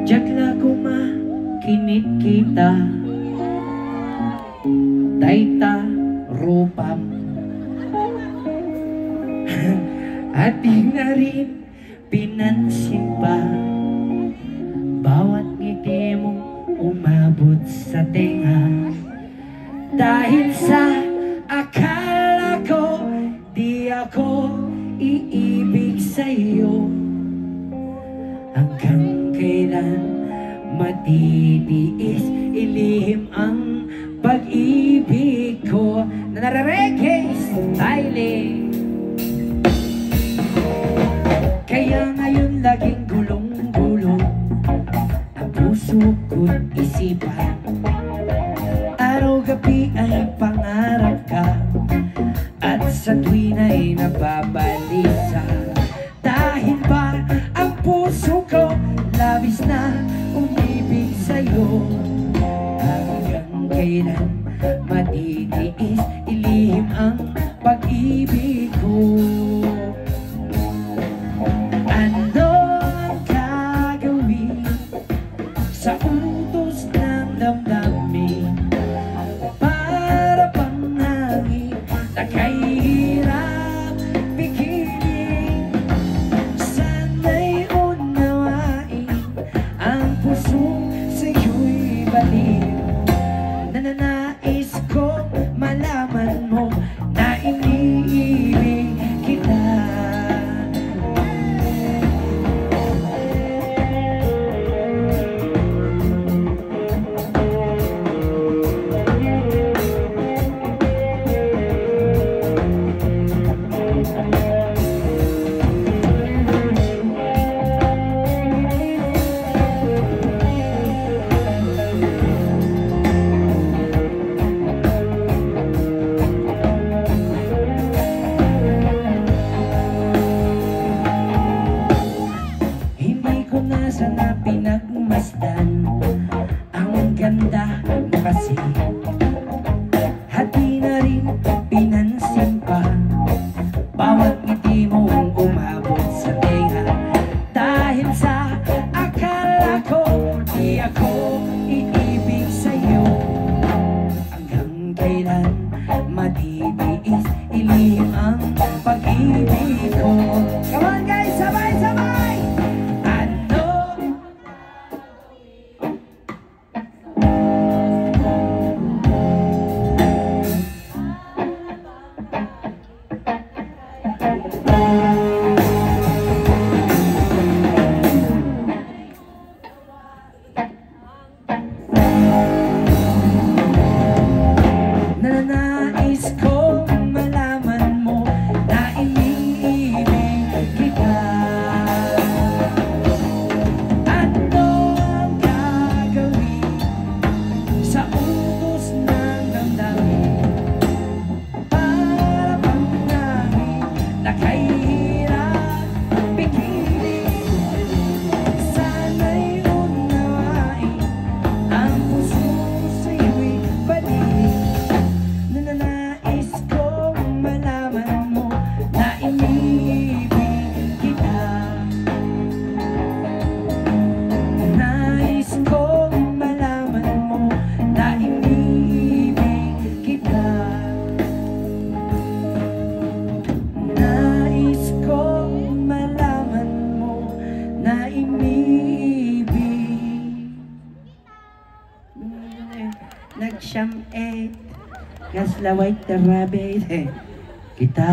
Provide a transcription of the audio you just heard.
Jagla kuma kinit kita Daita rupam at di na rin pinansin pa bawat ngiti mong umabot sa tenga dahil sa akala ko di ako iibig sa'yo hanggang kailan matitiis ilihim ang pag-ibig ko na narareke styling. Kaya ngayon laging gulong-gulong ang puso ko't isipan araw-gabi ay pangarap ka at sa tuwin ay nababalisa dahil ba ang puso ko labis na umibig sa'yo hanggang kailan matitiis ilihim ang pag-ibig ko. Ano ang gagawin sa utos ng damdamin para bang hangin na kahirap bikinin sana'y unawain ang pusong sa'yo'y baliw nananais ko malaman mo na iniibig kita. Sana pinagmasdan ang ganda mo kasi at di na rin pinansin pa bawat ngiti mong umabot sa tenga dahil sa akala ko di ako iibig sa'yo hanggang kailan matitiis ilihim ang pag-ibig ko. Come on guys, sabay-sabay! Nananais ko malaman mo na iniibig kita. Ano ang gagawin sa utos ng damdamin para bang hangin na kahirap bikinin sana'y unawain ang puso sa'yo'y balik. Nananais ko malaman mo na iniibig kita. Nais ko malaman mo na iniibig kita. Nais ko malaman mo na iniibig. Nagsyam gaslaway terabit kita.